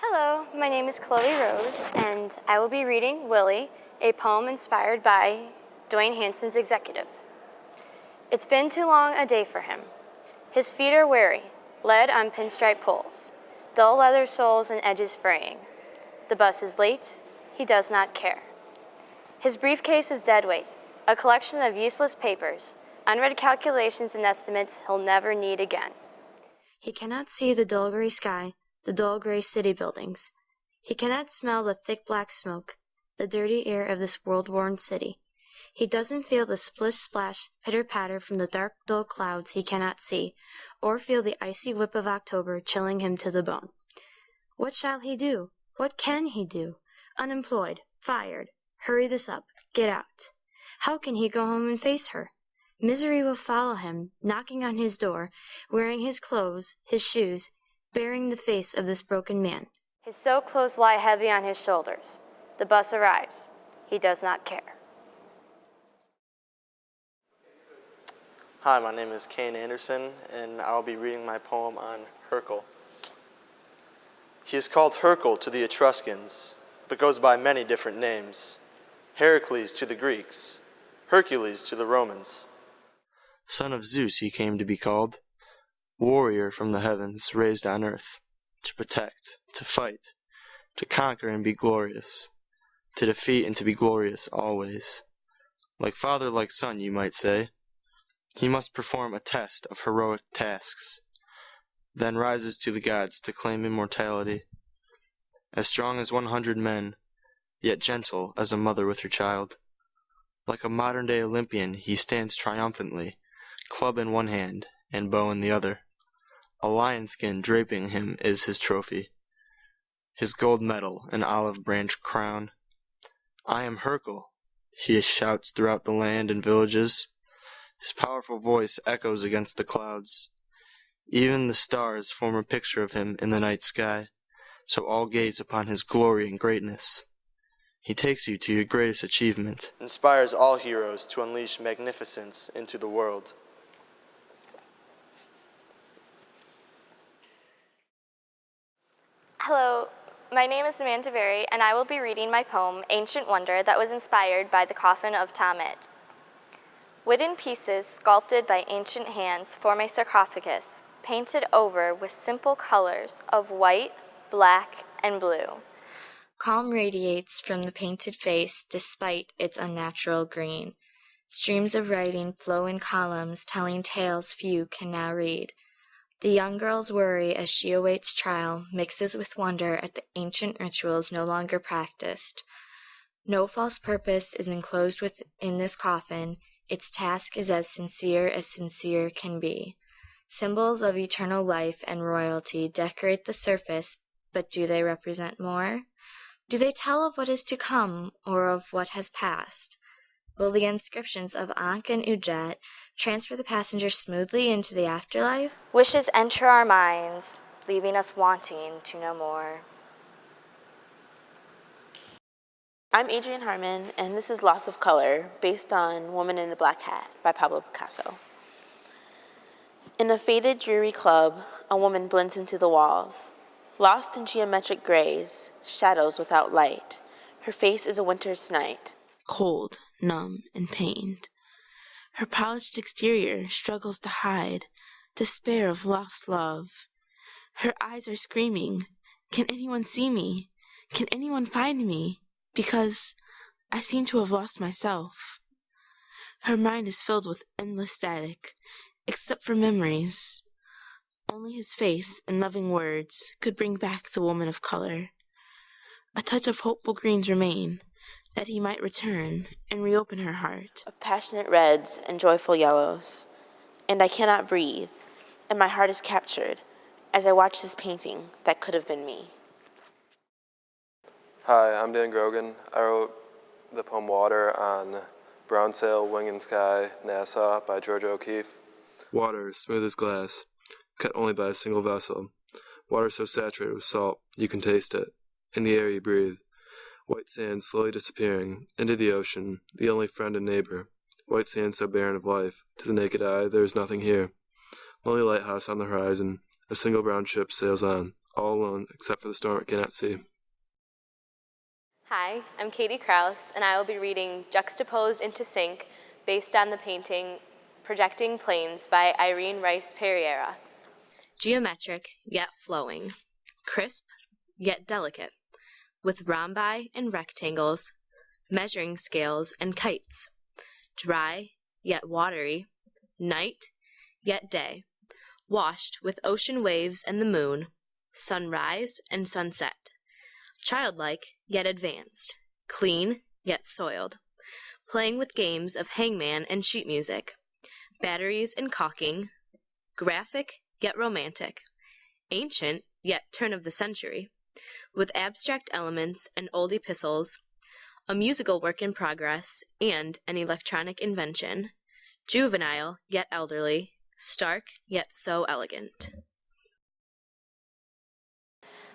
Hello, my name is Chloe Rose, and I will be reading Willie, a poem inspired by Dwayne Hanson's Executive. It's been too long a day for him. His feet are weary, led on pinstripe poles, dull leather soles and edges fraying. The bus is late, he does not care. His briefcase is dead weight, a collection of useless papers, unread calculations and estimates he'll never need again. He cannot see the dull gray sky, the dull gray city buildings. He cannot smell the thick black smoke, the dirty air of this world-worn city. He doesn't feel the splish-splash, pitter-patter from the dark, dull clouds he cannot see, or feel the icy whip of October chilling him to the bone. What shall he do? What can he do? Unemployed, fired, hurry this up, get out. How can he go home and face her? Misery will follow him, knocking on his door, wearing his clothes, his shoes, bearing the face of this broken man. His soaked clothes lie heavy on his shoulders. The bus arrives. He does not care. Hi, my name is Kane Anderson, and I'll be reading my poem on Hercule. He is called Hercule to the Etruscans, but goes by many different names. Heracles to the Greeks, Hercules to the Romans. Son of Zeus he came to be called, warrior from the heavens raised on earth, to protect, to fight, to conquer and be glorious, to defeat and to be glorious always. Like father, like son, you might say. He must perform a test of heroic tasks, then rises to the gods to claim immortality. As strong as 100 men, yet gentle as a mother with her child. Like a modern-day Olympian, he stands triumphantly, club in one hand and bow in the other. A lion skin draping him is his trophy, his gold medal, an olive branch crown. I am Hercule, he shouts throughout the land and villages. His powerful voice echoes against the clouds. Even the stars form a picture of him in the night sky, so all gaze upon his glory and greatness. He takes you to your greatest achievement, inspires all heroes to unleash magnificence into the world. Hello, my name is Samantha Berry, and I will be reading my poem, Ancient Wonder, that was inspired by the coffin of Tamet. Wooden pieces sculpted by ancient hands form a sarcophagus, painted over with simple colors of white, black, and blue. Calm radiates from the painted face despite its unnatural green. Streams of writing flow in columns telling tales few can now read. The young girl's worry as she awaits trial mixes with wonder at the ancient rituals no longer practiced. No false purpose is enclosed within this coffin. Its task is as sincere can be. Symbols of eternal life and royalty decorate the surface, but do they represent more? Do they tell of what is to come or of what has passed? Will the inscriptions of Ankh and Ujat transfer the passenger smoothly into the afterlife? Wishes enter our minds, leaving us wanting to know more. I'm Adrienne Harmon, and this is Loss of Color, based on Woman in a Black Hat by Pablo Picasso. In a faded, dreary club, a woman blends into the walls. Lost in geometric grays, shadows without light, her face is a winter's night, cold, numb, and pained. Her polished exterior struggles to hide despair of lost love. Her eyes are screaming, "Can anyone see me? Can anyone find me? Because I seem to have lost myself." Her mind is filled with endless static, except for memories. Only his face and loving words could bring back the woman of color. A touch of hopeful greens remain, that he might return and reopen her heart. Of passionate reds and joyful yellows. And I cannot breathe, and my heart is captured as I watch this painting that could have been me. Hi, I'm Dan Grogan. I wrote the poem Water on Brown Sail, Wing and Sky, Nassau by Georgia O'Keeffe. Water is smooth as glass, cut only by a single vessel. Water so saturated with salt, you can taste it. In the air you breathe. White sand slowly disappearing, into the ocean, the only friend and neighbor. White sand so barren of life, to the naked eye there is nothing here. Lonely lighthouse on the horizon, a single brown ship sails on, all alone except for the storm it cannot see. Hi, I'm Katie Krause, and I will be reading Juxtaposed into Sync, based on the painting Projecting Planes by Irene Rice Pereira. Geometric, yet flowing. Crisp, yet delicate. With rhombi and rectangles, measuring scales and kites. Dry, yet watery. Night, yet day. Washed with ocean waves and the moon. Sunrise and sunset. Childlike, yet advanced. Clean, yet soiled. Playing with games of hangman and sheet music. Batteries and caulking. Graphic, yet romantic. Ancient, yet turn of the century. With abstract elements and old epistles. A musical work in progress and an electronic invention. Juvenile, yet elderly. Stark, yet so elegant.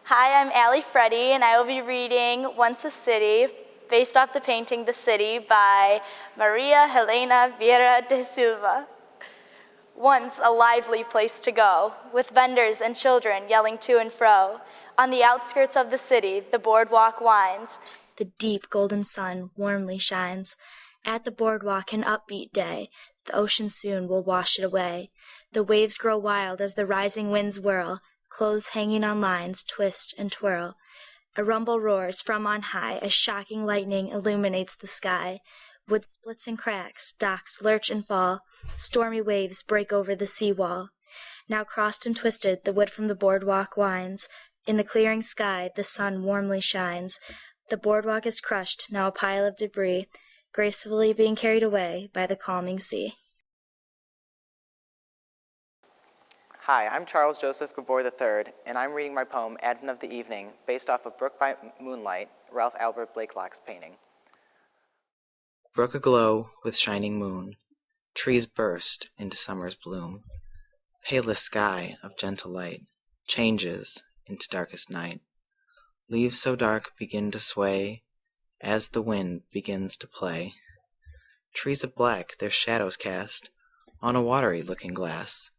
Hi, I'm Allie Freddy, and I will be reading Once a City, based off the painting The City by Maria Helena Vieira de Silva. Once a lively place to go, with vendors and children yelling to and fro. On the outskirts of the city, the boardwalk winds. The deep golden sun warmly shines. At the boardwalk an upbeat day, the ocean soon will wash it away. The waves grow wild as the rising winds whirl, clothes hanging on lines twist and twirl. A rumble roars from on high as shocking lightning illuminates the sky. Wood splits and cracks, docks lurch and fall, stormy waves break over the seawall. Now crossed and twisted, the wood from the boardwalk winds. In the clearing sky, the sun warmly shines. The boardwalk is crushed, now a pile of debris, gracefully being carried away by the calming sea. Hi, I'm Charles Joseph Gabor III, and I'm reading my poem Advent of the Evening, based off of Brook by Moonlight, Ralph Albert Blakelock's painting. Brook aglow with shining moon, trees burst into summer's bloom. Palest sky of gentle light changes into darkest night. Leaves so dark begin to sway as the wind begins to play. Trees of black their shadows cast on a watery looking glass.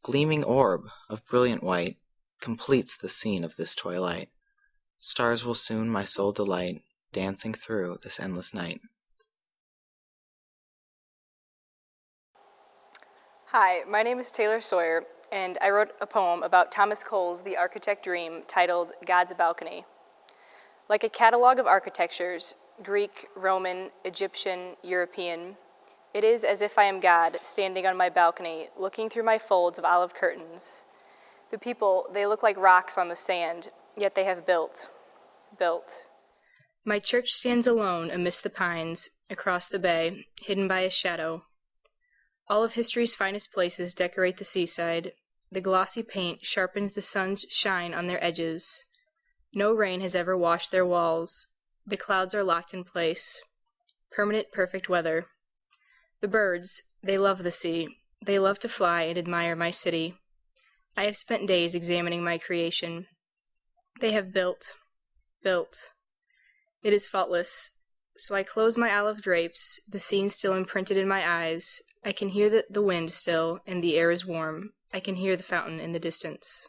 Gleaming orb of brilliant white completes the scene of this twilight. Stars will soon my soul delight, dancing through this endless night. Hi, my name is Taylor Sawyer, and I wrote a poem about Thomas Cole's The Architect Dream titled God's Balcony. Like a catalog of architectures, Greek, Roman, Egyptian, European, it is as if I am God standing on my balcony, looking through my folds of olive curtains. The people, they look like rocks on the sand, yet they have built. My church stands alone amidst the pines, across the bay, hidden by a shadow. All of history's finest places decorate the seaside. The glossy paint sharpens the sun's shine on their edges. No rain has ever washed their walls. The clouds are locked in place. Permanent, perfect weather. The birds, they love the sea. They love to fly and admire my city. I have spent days examining my creation. They have built. It is faultless. So I close my olive drapes, the scene still imprinted in my eyes. I can hear the wind still, and the air is warm. I can hear the fountain in the distance.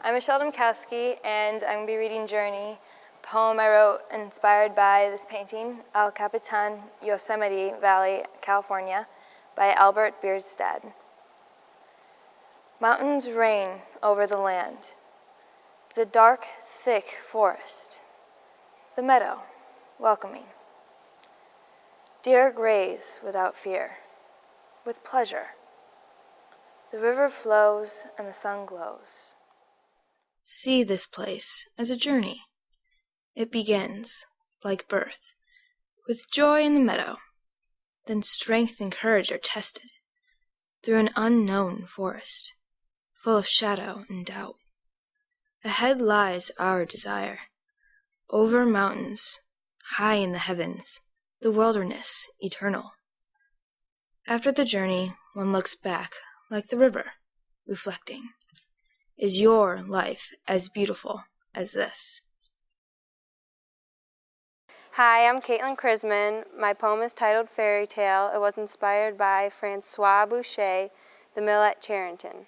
I'm Michelle Domkowski, and I'm going to be reading Journey, a poem I wrote inspired by this painting, El Capitan, Yosemite Valley, California, by Albert Bierstadt. Mountains reign over the land, the dark, thick forest, the meadow, welcoming. Deer graze without fear, with pleasure. The river flows and the sun glows. See this place as a journey. It begins, like birth, with joy in the meadow. Then strength and courage are tested through an unknown forest, full of shadow and doubt. Ahead lies our desire, over mountains, high in the heavens, the wilderness eternal. After the journey, one looks back like the river, reflecting. Is your life as beautiful as this? Hi, I'm Caitlin Krisman. My poem is titled Fairy Tale. It was inspired by Francois Boucher, The Mill at Charenton.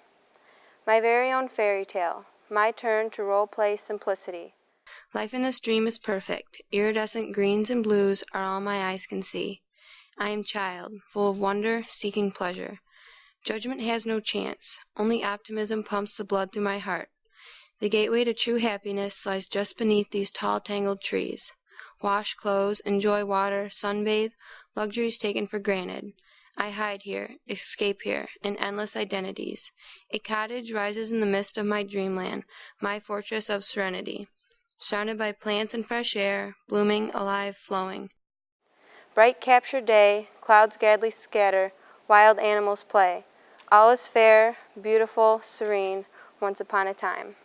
my very own fairy tale, my turn to role-play simplicity. Life in this dream is perfect. Iridescent greens and blues are all my eyes can see. I am child, full of wonder, seeking pleasure. Judgment has no chance. Only optimism pumps the blood through my heart. The gateway to true happiness lies just beneath these tall, tangled trees. Wash clothes, enjoy water, sunbathe, luxuries taken for granted. I hide here, escape here, in endless identities. A cottage rises in the midst of my dreamland, my fortress of serenity. Surrounded by plants and fresh air, blooming, alive, flowing. Bright capture day, clouds gadly scatter, wild animals play. All is fair, beautiful, serene, once upon a time.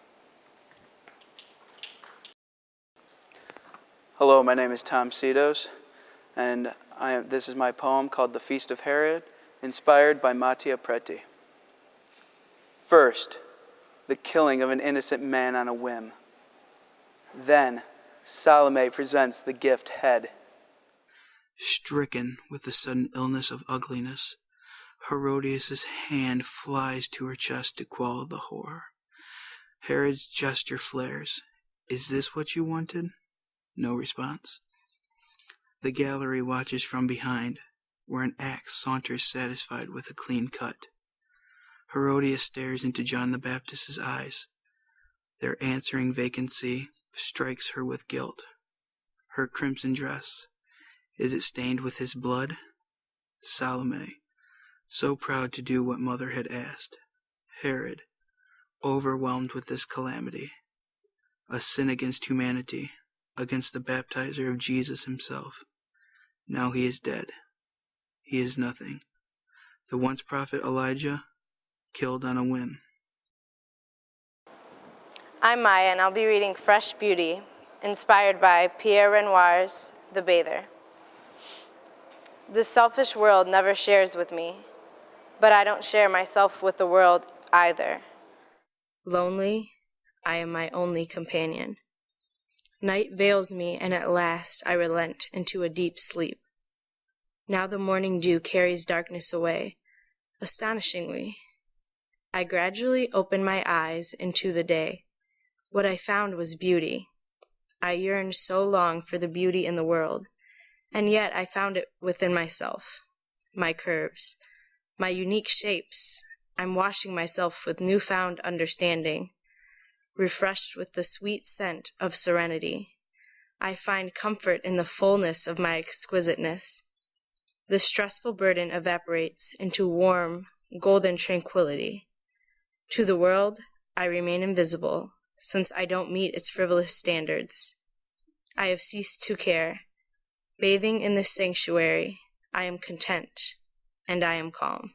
Hello, my name is Tom Cedos, and this is my poem called The Feast of Herod, inspired by Mattia Preti. First, the killing of an innocent man on a whim. Then, Salome presents the gift head. Stricken with the sudden illness of ugliness, Herodias' hand flies to her chest to quell the horror. Herod's gesture flares. Is this what you wanted? No response. The gallery watches from behind, where an axe saunters satisfied with a clean cut. Herodias stares into John the Baptist's eyes. Their answering vacancy strikes her with guilt. Her crimson dress, is it stained with his blood? Salome, so proud to do what mother had asked. Herod, overwhelmed with this calamity. A sin against humanity, against the baptizer of Jesus himself. Now he is dead. He is nothing. The once prophet Elijah, killed on a whim. I'm Maya, and I'll be reading Fresh Beauty, inspired by Pierre Renoir's The Bather. This selfish world never shares with me, but I don't share myself with the world either. Lonely, I am my only companion. Night veils me, and at last I relent into a deep sleep. Now the morning dew carries darkness away, astonishingly. I gradually open my eyes into the day. What I found was beauty. I yearned so long for the beauty in the world, and yet I found it within myself. My curves, my unique shapes. I'm washing myself with newfound understanding. Refreshed with the sweet scent of serenity, I find comfort in the fullness of my exquisiteness. The stressful burden evaporates into warm, golden tranquility. To the world, I remain invisible, since I don't meet its frivolous standards. I have ceased to care. Bathing in this sanctuary, I am content, and I am calm.